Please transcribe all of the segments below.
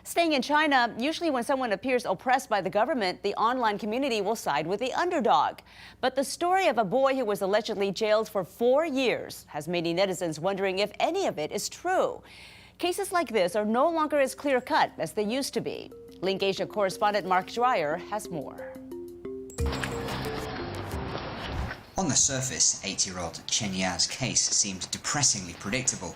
Staying in China, usually when someone appears oppressed by the government, the online community will side with the underdog. But the story of a boy who was allegedly jailed for 4 years has many netizens wondering if any of it is true. Cases like this are no longer as clear-cut as they used to be. LinkAsia correspondent Mark Dreyer has more. On the surface, 8-year-old Chen Ya's case seemed depressingly predictable.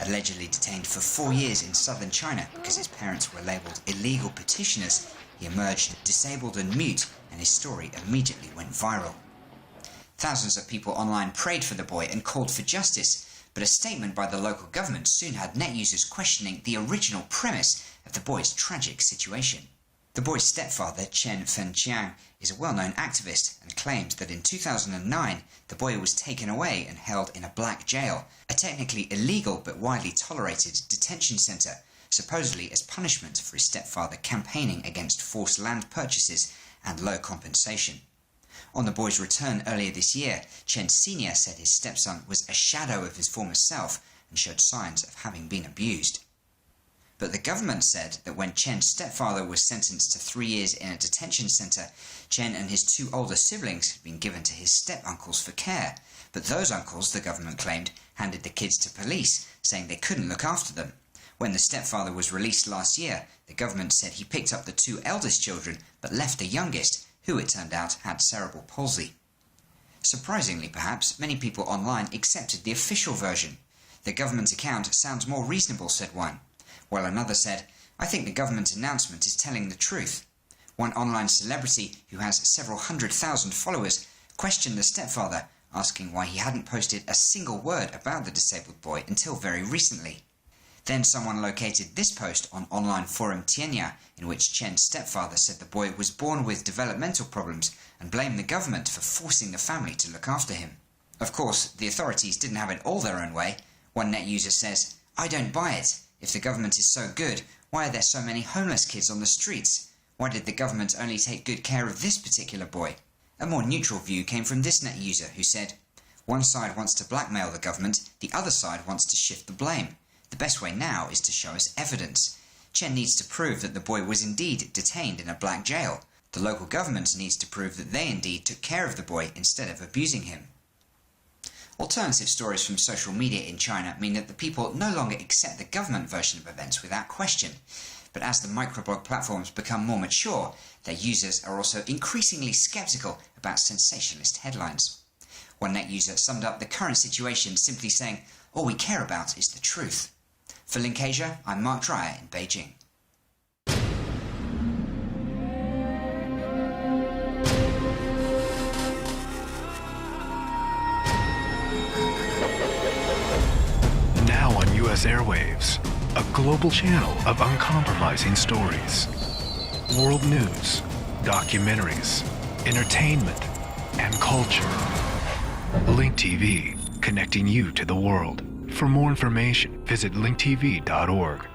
Allegedly detained for 4 years in southern China because his parents were labelled illegal petitioners, he emerged disabled and mute, and his story immediately went viral. Thousands of people online prayed for the boy and called for justice, but a statement by the local government soon had net users questioning the original premise of the boy's tragic situation. The boy's stepfather, Chen Fengqiang, is a well-known activist and claims that in 2009 the boy was taken away and held in a black jail, a technically illegal but widely tolerated detention centre, supposedly as punishment for his stepfather campaigning against forced land purchases and low compensation. On the boy's return earlier this year, Chen Sr. said his stepson was a shadow of his former self and showed signs of having been abused. But the government said that when Chen's stepfather was sentenced to 3 years in a detention centre, Chen and his 2 older siblings had been given to his step-uncles for care. But those uncles, the government claimed, handed the kids to police, saying they couldn't look after them. When the stepfather was released last year, the government said he picked up the 2 eldest children, but left the youngest, who it turned out had cerebral palsy. Surprisingly perhaps, many people online accepted the official version. The government account sounds more reasonable, said one, while another said, I think the government announcement is telling the truth. One online celebrity, who has several 100,000 followers, questioned the stepfather, asking why he hadn't posted a single word about the disabled boy until very recently. Then someone located this post on online forum Tianya, in which Chen's stepfather said the boy was born with developmental problems and blamed the government for forcing the family to look after him. Of course, the authorities didn't have it all their own way. One net user says, I don't buy it. If the government is so good, why are there so many homeless kids on the streets? Why did the government only take good care of this particular boy? A more neutral view came from this net user who said, one side wants to blackmail the government, the other side wants to shift the blame. The best way now is to show us evidence. Chen needs to prove that the boy was indeed detained in a black jail. The local government needs to prove that they indeed took care of the boy instead of abusing him. Alternative stories from social media in China mean that the people no longer accept the government version of events without question. But as the microblog platforms become more mature, their users are also increasingly skeptical about sensationalist headlines. One net user summed up the current situation simply saying, all we care about is the truth. For LinkAsia, I'm Mark Dreyer in Beijing. Now on U.S. airwaves, a global channel of uncompromising stories. World news, documentaries, entertainment, and culture. Link TV, connecting you to the world. For more information, visit linktv.org.